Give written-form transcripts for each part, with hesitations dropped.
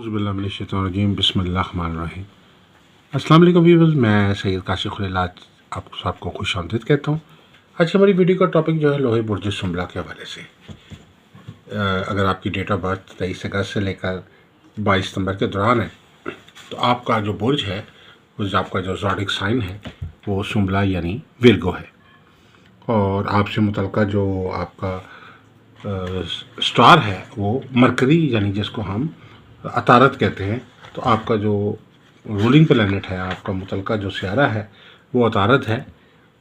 औज़ुबिल्लाहिमिनश्शैतानिर्रजीम बिस्मिल्लाहिर्रहमानिर्रहीम। अस्सलाम वालेकुम व्यूअर्स, मैं सैयद काशिफ खलील आज आप सबको खुश आमदीद कहता हूँ। आज की हमारी वीडियो का टॉपिक जो है लोहे बुर्ज सुम्बला के हवाले से। अगर आपकी डेट ऑफ बर्थ 23 अगस्त से लेकर 22 सितंबर के दौरान है तो आपका जो बुर्ज है उस आपका जो ज़ोडिक साइन है वो सुम्बला यानी विर्गो है, और आपसे मुतल्लिक़ जो आपका स्टार है वो मरकरी यानी जिसको हम अतारत कहते हैं। तो आपका जो रूलिंग प्लैनेट है, आपका मुतल्लिक़ जो स्यारा है वो अतारत है,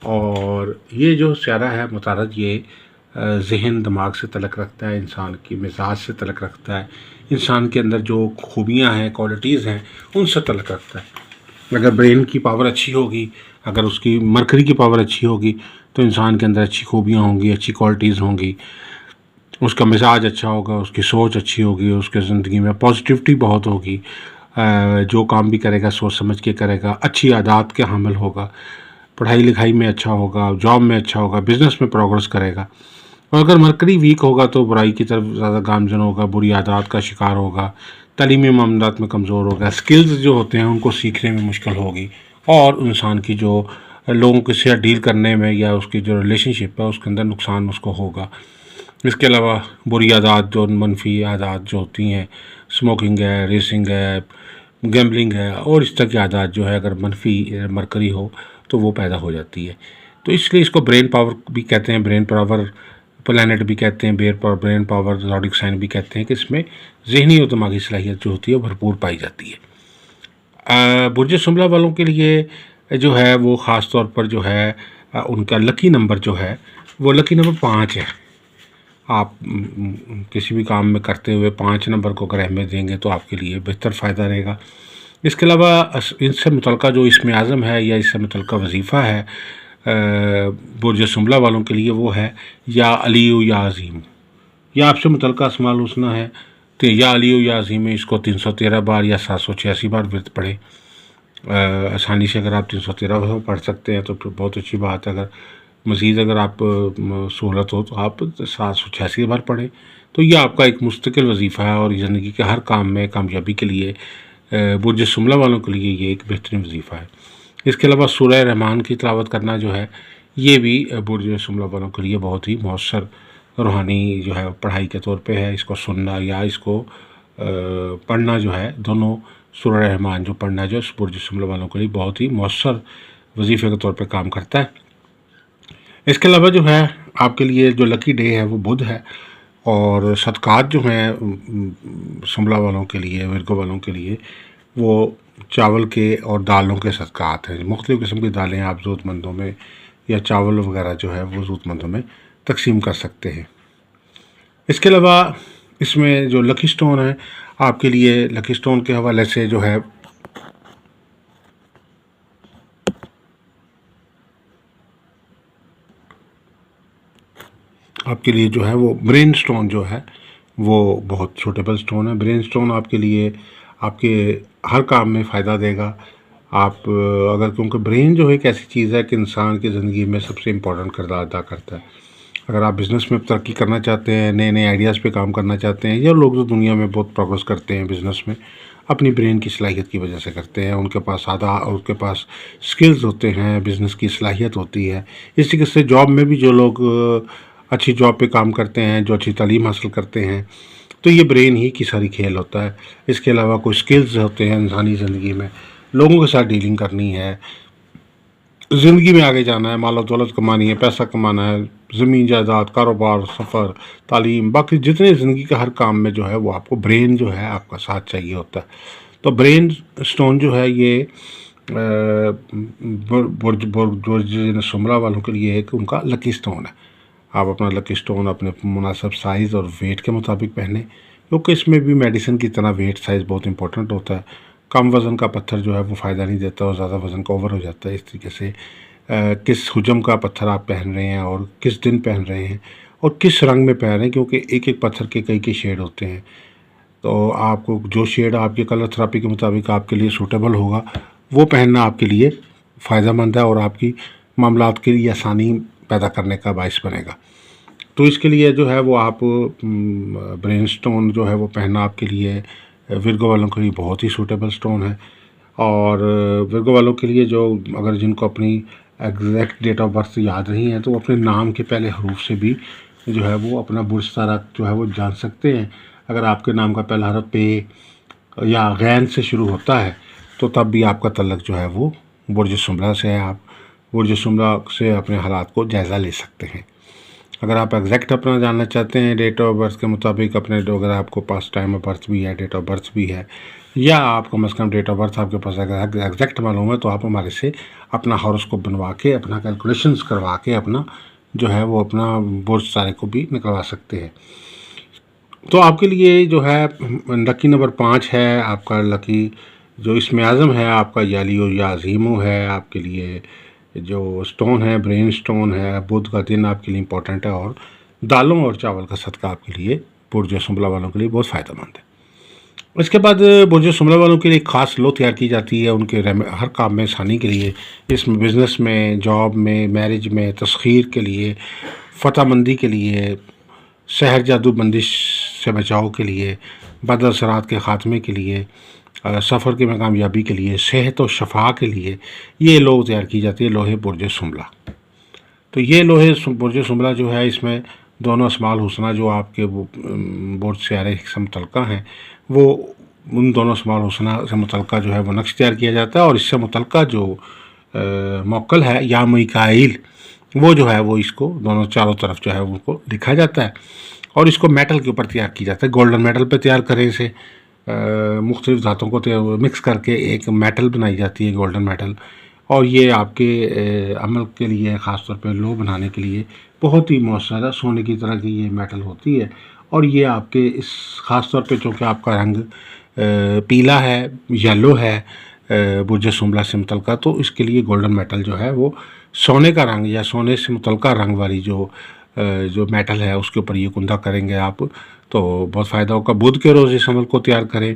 और ये जो स्यारा है मुतारत ये ज़हन दिमाग से तल्लुक़ रखता है, इंसान की मिजाज से तल्लुक़ रखता है, इंसान के अंदर जो खूबियाँ हैं, क्वालिटीज़ हैं उनसे तल्लुक़ रखता है। अगर ब्रेन की पावर अच्छी होगी, अगर उसकी मरकरी की पावर अच्छी होगी तो इंसान के अंदर अच्छी खूबियाँ होंगी, अच्छी क्वालिटीज़ होंगी, उसका मिजाज अच्छा होगा, उसकी सोच अच्छी होगी, उसके ज़िंदगी में पॉजिटिविटी बहुत होगी, जो काम भी करेगा सोच समझ के करेगा, अच्छी आदत के हामिल होगा, पढ़ाई लिखाई में अच्छा होगा, जॉब में अच्छा होगा, बिज़नेस में प्रोग्रेस करेगा। और अगर मरकरी वीक होगा तो बुराई की तरफ ज़्यादा गामजन होगा, बुरी आदत का शिकार होगा, तालीमी मामलात में कमज़ोर होगा, स्किल्स जो होते हैं उनको सीखने में मुश्किल होगी, और इंसान की जो लोगों के साथ डील करने में या उसकी जो रिलेशनशिप है उसके अंदर नुकसान उसको होगा। इसके अलावा बुरी आदत जो मनफी आदत जो होती हैं, स्मोकिंग है, रेसिंग है, गैम्बलिंग है, और इस तरह की आदत जो है अगर मनफी मरकरी हो तो वो पैदा हो जाती है। तो इसलिए इसको ब्रेन पावर भी कहते हैं, ब्रेन पावर प्लैनेट भी कहते हैं, ब्रेन पावर ज़ोडिक साइन भी कहते हैं कि इसमें ज़हनी और दिमागी सलाहियत जो होती है वो भरपूर पाई जाती है। बुर्ज सुम्बला वालों के लिए जो है वो ख़ास तौर पर जो है उनका लकी नंबर जो है वो लकी नंबर 5 है। आप किसी भी काम में करते हुए 5 नंबर को अगर अहमियत देंगे तो आपके लिए बेहतर फ़ायदा रहेगा। इसके अलावा इससे मुतल्लिक़ जो इसमें आज़म है या इससे मुतल्लिक़ वजीफ़ा है बुर्ज सुम्बला वालों के लिए वो है या अलीयु या अज़ीम। या आपसे मुतल्लिक़ अस्माउल हुस्ना है तो या अलीयु या अज़ीम में इसको 313 बार या 786 बार विर्द पढ़े। आसानी से अगर आप 313 पढ़ सकते हैं तो बहुत अच्छी बात है। अगर मज़ीद अगर आप सहूलत हो तो आप 786 बार पढ़ें। तो ये आपका एक मुस्तकिल वजीफ़ा है और ज़िंदगी के हर काम में कामयाबी के लिए बुर्ज सुम्बला वालों के लिए ये एक बेहतरीन वजीफ़ा है। इसके अलावा सूरह रहमान की तिलावत करना जो है ये भी बुर्ज सुम्बला वालों के लिए बहुत ही मौसर रूहानी जो है पढ़ाई के तौर पे है। इसको सुनना या इसको पढ़ना जो है, दोनों सूरह रहमान जो पढ़ना जो बुर्ज सुम्बला वालों के लिए बहुत ही मौसर वजीफ़े के तौर पर काम करता है। इसके अलावा जो है आपके लिए जो लकी डे है वो बुध है, और सदक़ात जो हैं सुम्बला वालों के लिए, विर्गो वालों के लिए वो चावल के और दालों के सदक़ात हैं। मुख्तलिफ़ किस्म की दालें आप ज़रूरतमंदों में या चावल वगैरह जो है वो ज़रूरतमंदों में तकसीम कर सकते हैं। इसके अलावा इसमें जो लकी स्टोन है आपके लिए, लकी स्टोन के हवाले से जो है आपके लिए जो है वो ब्रेन स्टोन जो है वो बहुत सूटेबल स्टोन है। ब्रेन स्टोन आपके लिए आपके हर काम में फ़ायदा देगा। आप अगर, क्योंकि ब्रेन जो है एक ऐसी चीज़ है कि इंसान की ज़िंदगी में सबसे इम्पोर्टेंट किरदार अदा करता है। अगर आप बिज़नेस में तरक्की करना चाहते हैं, नए नए आइडियाज़ पे काम करना चाहते हैं, या लोग जो दुनिया में बहुत प्रोग्रेस करते हैं बिज़नेस में अपनी ब्रेन की सलाहियत की वजह से करते हैं। उनके पास उनके पास स्किल्स होते हैं, बिज़नेस की सलाहियत होती है। इस तरीके से जॉब में भी जो लोग अच्छी जॉब पे काम करते हैं, जो अच्छी तालीम हासिल करते हैं, तो ये ब्रेन ही की सारी खेल होता है। इसके अलावा कुछ स्किल्स होते हैं इंसानी ज़िंदगी में, लोगों के साथ डीलिंग करनी है, ज़िंदगी में आगे जाना है, माल दौलत कमानी है, पैसा कमाना है, ज़मीन जायदाद, कारोबार, सफ़र, तालीम, बाकी जितने ज़िंदगी के हर काम में जो है वो आपको ब्रेन जो है आपका साथ चाहिए होता है। तो ब्रेन स्टोन जो है ये बुर्ज सुम्बला वालों के लिए एक उनका लकी स्टोन है। आप अपना लकी स्टोन अपने मुनासिब साइज़ और वेट के मुताबिक पहने, क्योंकि इसमें भी मेडिसिन की तरह वेट साइज़ बहुत इंपॉर्टेंट होता है। कम वज़न का पत्थर जो है वो फ़ायदा नहीं देता और ज़्यादा वज़न का ओवर हो जाता है। इस तरीके से किस हुजम का पत्थर आप पहन रहे हैं और किस दिन पहन रहे हैं और किस रंग में पहन रहे हैं, क्योंकि एक एक पत्थर के कई शेड होते हैं। तो आपको जो शेड आपके कलर थेरेपी के मुताबिक आपके लिए सूटेबल होगा वो पहनना आपके लिए फ़ायदेमंद है और आपकी मामलात के लिए आसानी पैदा करने का बायस बनेगा। तो इसके लिए जो है वो आप ब्रेन स्टोन जो है वो पहनना आपके लिए विर्गो वालों के लिए बहुत ही सूटेबल स्टोन है। और विर्गो वालों के लिए जो अगर जिनको अपनी एग्जैक्ट डेट ऑफ बर्थ याद नहीं है तो अपने नाम के पहले हरूफ से भी जो है वो अपना बुर्ज तारा जो है वो जान सकते हैं। अगर आपके नाम का पहला हरफ पे या गैन से शुरू होता है तो तब भी आपका तल्लक जो है वो बुर्ज सुमला से है। आप बुर्ज सुमला से अपने हालात को जायज़ा ले सकते हैं। अगर आप एग्जैक्ट अपना जानना चाहते हैं डेट ऑफ बर्थ के मुताबिक अपने, अगर आपको पास टाइम ऑफ बर्थ भी है, डेट ऑफ बर्थ भी है, या आप कम से कम डेट ऑफ बर्थ आपके पास अगर एग्जैक्ट मालूम है तो आप हमारे से अपना हॉरोस्कोप बनवा के, अपना कैलकुलेशंस करवा के अपना जो है वो अपना बुर्ज तारे को भी निकलवा सकते हैं। तो आपके लिए जो है लकी नंबर 5 है आपका, लकी जो इसमें आज़म है आपका यालियो या अजीमो है। आपके लिए जो स्टोन है ब्रेन स्टोन है। बुध का दिन आपके लिए इम्पोर्टेंट है और दालों और चावल का सदका आपके लिए बुर्ज सुमला वालों के लिए बहुत फ़ायदेमंद है। इसके बाद बुर्ज सुमला वालों के लिए एक ख़ास लो तैयार की जाती है उनके हर काम में आसानी के लिए। इसमें बिज़नेस में, जॉब में, मैरिज में, तस्खीर के लिए, फ़तहमंदी के लिए, शहर जादू बंदिश से बचाव के लिए, बद असरात के ख़ात्मे के लिए, सफ़र की कामयाबी के लिए, सेहत और शफा के लिए ये लोह तैयार की जाती है, लोहे बुर्ज सुमला। तो ये लोहे बुर्ज सुमला जो है इसमें दोनों अस्माल हुस्ना जो आपके बुर्ज सियारे से मुतल्लिक़ा हैं वो उन दोनों अस्माल हुस्ना से मुतल्लिक़ा जो है वो नक्श तैयार किया जाता है। और इससे मुतल्लिक़ा जो मौक्कल है या मिकाईल वो जो है वो इसको दोनों चारों तरफ जो है उनको लिखा जाता है और इसको मेटल के ऊपर तैयार किया जाता है। गोल्डन मेटल पे तैयार करें इसे, मुख्तलिफ धातों को मिक्स करके एक मेटल बनाई जाती है, गोल्डन मेटल। और ये आपके अमल के लिए, ख़ास तौर पे लो बनाने के लिए बहुत ही मौसर, सोने की तरह की ये मेटल होती है। और ये आपके इस ख़ास तौर पे चूँकि आपका रंग पीला है, येलो है बुर्ज सुमला से मुतल्लिक़ा, तो इसके लिए गोल्डन मेटल जो है वो सोने का रंग या सोने से मुतल्लिक़ा रंग वाली जो मेटल है उसके ऊपर ये कुंदा करेंगे आप तो बहुत फ़ायदा होगा। बुध के रोज़ इस अमल को तैयार करें।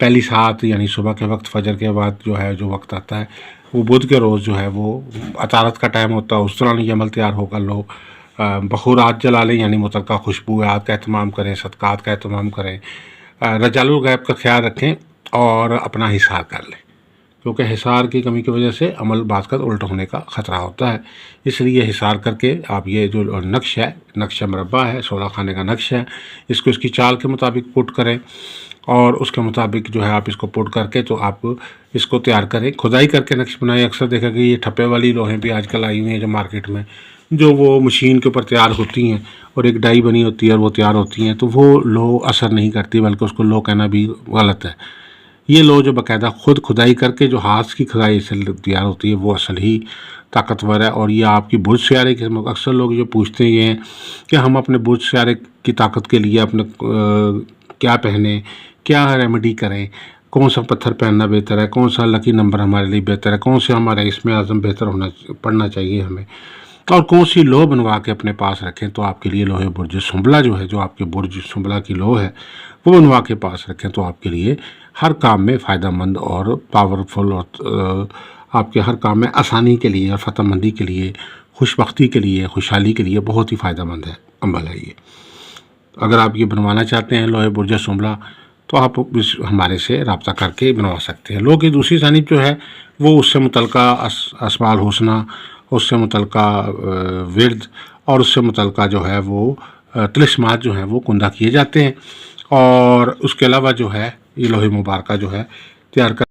पहली सात यानी सुबह के वक्त, फजर के बाद जो है जो वक्त आता है वो बुध के रोज़ जो है वो अतारत का टाइम होता है, उस दौरान ये अमल तैयार होगा। लो बखूरात जला लें यानी मुतल्लिक़ा खुशबूयात का अहतमाम करें, सदक़ात का अहतमाम करें, रजालुल गैब का ख्याल रखें और अपना हिसार कर लें, क्योंकि हिसार की कमी की वजह से अमल बाज़ उल्ट होने का ख़तरा होता है। इसलिए हिसार करके आप ये जो नक्श है, नक्शा मरबा है, 16 खाने का नक्श है, इसको इसकी चाल के मुताबिक पुट करें और उसके मुताबिक जो है आप इसको पुट करके तो आप इसको तैयार करें। खुदाई करके नक्श बनाए। अक्सर देखा कि ये ठप्पे वाली लोहें भी आजकल आई हुई हैं जो मार्केट में, जो वो मशीन के ऊपर तैयार होती हैं और एक डाई बनी होती है और वो तैयार होती हैं, तो वो लो असर नहीं करती, बल्कि उसको लो कहना भी गलत है। ये लो जो बाकायदा खुद खुदाई करके जो हाथ की खुदाई से तैयार होती है वो असल ही ताकतवर है। और ये आपकी बुर्ज सियारे के, अक्सर लोग जो पूछते हैं ये हैं कि हम अपने बुर्ज सियारे की ताकत के लिए अपने क्या पहने, क्या रेमेडी करें, कौन सा पत्थर पहनना बेहतर है, कौन सा लकी नंबर हमारे लिए बेहतर है, कौन से हमारे इसमें आज़म बेहतर पढ़ना चाहिए हमें, और कौन सी लो बनवा के अपने पास रखें। तो आपके लिए लोहे बुर्ज सुमला जो है, जो आपके बुर्ज सुमला की लो है वो बनवा के पास रखें तो आपके लिए हर काम में फ़ायदेमंद और पावरफुल और आपके हर काम में आसानी के लिए और फ़तहमंदी के लिए, खुशबख्ती के लिए, खुशहाली के लिए बहुत ही फ़ायदेमंद है अमल है ये। अगर आप ये बनवाना चाहते हैं लोहे बुर्ज सुमला तो आप हमारे से रब्ता करके बनवा सकते हैं। लो की दूसरी जानिब जो है वो उससे मुतल्लिक़ा अस्माल हुस्ना, उससे मुतल्लिक़ा विर्द और उससे मुतल्लिक़ा जो है वो तिलिस्मात जो है वो कुंदा किए जाते हैं। और उसके अलावा जो है ये लोहे मुबारका जो है तैयार कर